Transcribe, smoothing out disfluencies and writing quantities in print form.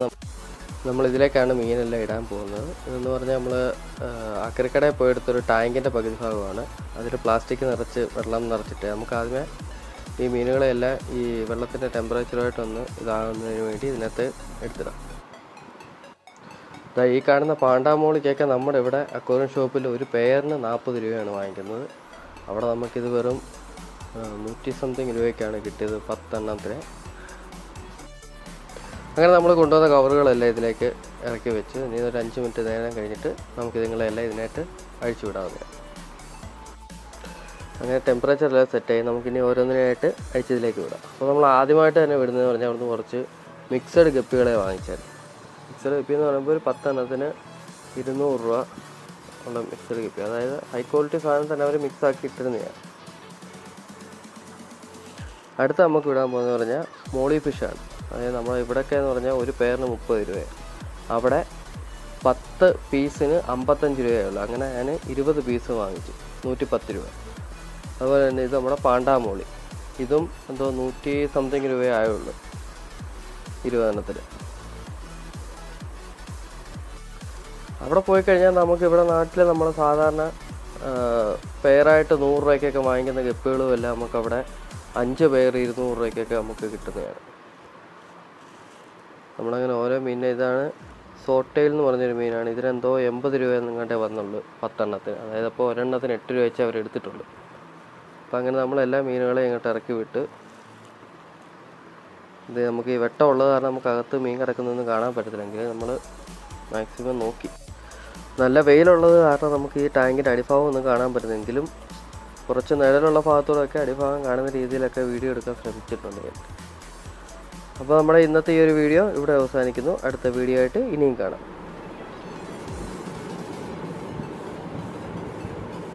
നമ്മളിതിലേക്കാണ് മീനെല്ലാം ഇടാൻ പോകുന്നത്. ഇതെന്ന് പറഞ്ഞാൽ നമ്മൾ അക്കരക്കടയിൽ പോയെടുത്തൊരു ടാങ്കിൻ്റെ പകുതി ഭാഗമാണ്. അതിൽ പ്ലാസ്റ്റിക് നിറച്ച് വെള്ളം നിറച്ചിട്ട് നമുക്ക് ആദ്യമേ ഈ മീനുകളെല്ലാം ഈ വെള്ളത്തിൻ്റെ ടെമ്പറേച്ചറുമായിട്ടൊന്ന് ഇതാകുന്നതിന് വേണ്ടി ഇതിനകത്ത് എടുത്തിടാം. ഈ കാണുന്ന പാണ്ടാമോളിക്കൊക്കെ നമ്മുടെ ഇവിടെ അക്വേറിയം ഷോപ്പിൽ ഒരു പെയറിന് 40 രൂപയാണ് വാങ്ങിക്കുന്നത്. അവിടെ നമുക്കിത് വെറും 100 സംതിങ് രൂപയ്ക്കാണ് കിട്ടിയത് 10 എണ്ണത്തിന്. അങ്ങനെ നമ്മൾ കൊണ്ടുവന്ന കവറുകളെല്ലാം ഇതിലേക്ക് ഇറക്കി വെച്ച് ഇനി ഒരു 5 മിനിറ്റ് നേരം കഴിഞ്ഞിട്ട് നമുക്ക് ഇതുങ്ങളെല്ലാം ഇതിനായിട്ട് അഴിച്ചു വിടാവുന്നതാണ്. അങ്ങനെ ടെമ്പറേച്ചറെല്ലാം സെറ്റായി നമുക്കിനി ഓരോന്നിനായിട്ട് അഴിച്ചതിലേക്ക് വിടാം. അപ്പോൾ നമ്മൾ ആദ്യമായിട്ട് തന്നെ വിടുന്നതെന്ന് പറഞ്ഞാൽ അവിടുന്ന് കുറച്ച് മിക്സഡ് ഗപ്പികളെ വാങ്ങിച്ചാൽ. മിക്സഡ് ഗപ്പി എന്ന് പറയുമ്പോൾ ഒരു 10 എണ്ണത്തിന് 200 രൂപ ഉള്ള മിക്സഡ് ഗപ്പി, അതായത് ഹൈ ക്വാളിറ്റി സാധനം തന്നെ അവർ മിക്സ് ആക്കി ഇട്ടിരുന്നതാണ്. അടുത്ത് നമുക്ക് വിടാൻ പോകുന്നത് പറഞ്ഞാൽ മോളി ഫിഷാണ്. അതായത് നമ്മൾ ഇവിടെയൊക്കെ എന്ന് പറഞ്ഞാൽ ഒരു പെയറിന് 30 രൂപയാണ്, അവിടെ 10 പീസിന് 55 രൂപയുള്ളൂ. അങ്ങനെ ഞാൻ 20 പീസ് വാങ്ങിച്ചു 110 രൂപ. അതുപോലെ തന്നെ ഇത് നമ്മുടെ പാണ്ടാമോളി, ഇതും എന്തോ 100 സംതിങ് രൂപയേ ആയുള്ളൂ 20 എണ്ണത്തിന്. അവിടെ പോയി കഴിഞ്ഞാൽ നമുക്കിവിടെ നാട്ടിൽ നമ്മൾ സാധാരണ പെയറായിട്ട് 100 രൂപയ്ക്കൊക്കെ വാങ്ങിക്കുന്ന ഗപ്പികളും എല്ലാം നമുക്കവിടെ 5 പെയർ 200 രൂപയ്ക്കൊക്കെ നമുക്ക് കിട്ടുന്നതാണ്. നമ്മളങ്ങനെ ഓരോ മീനിനെ, ഇതാണ് സോട്ടയിൽ എന്ന് പറഞ്ഞൊരു മീനാണ്. ഇതിനെന്തോ 80 രൂപ എന്നെങ്ങാണ്ടേ വന്നുള്ളൂ 10 എണ്ണത്തിന്. അതായത് അപ്പോൾ ഒരെണ്ണത്തിന് 8 രൂപ വെച്ച് അവർ എടുത്തിട്ടുള്ളൂ. അപ്പോൾ അങ്ങനെ നമ്മളെല്ലാ മീനുകളെയും ഇങ്ങോട്ട് ഇറക്കി വിട്ട്, ഇത് നമുക്ക് ഈ വെട്ടം ഉള്ളത് കാരണം നമുക്ക് അകത്ത് മീൻ കിടക്കുന്നതൊന്നും കാണാൻ പറ്റത്തില്ലെങ്കിൽ നമ്മൾ മാക്സിമം നോക്കി. നല്ല വെയിലുള്ളത് കാരണം നമുക്ക് ഈ ടാങ്കിൻ്റെ അടിഭാഗം ഒന്നും കാണാൻ പറ്റുന്നെങ്കിലും കുറച്ച് നിഴലുള്ള ഭാഗത്തോടൊക്കെ അടിഭാഗം കാണുന്ന രീതിയിലൊക്കെ വീഡിയോ എടുക്കാൻ ശ്രമിച്ചിട്ടുണ്ട് ഞാൻ. അപ്പോൾ നമ്മുടെ ഇന്നത്തെ ഈ ഒരു വീഡിയോ ഇവിടെ അവസാനിക്കുന്നു. അടുത്ത വീഡിയോ ആയിട്ട് ഇനിയും കാണാം.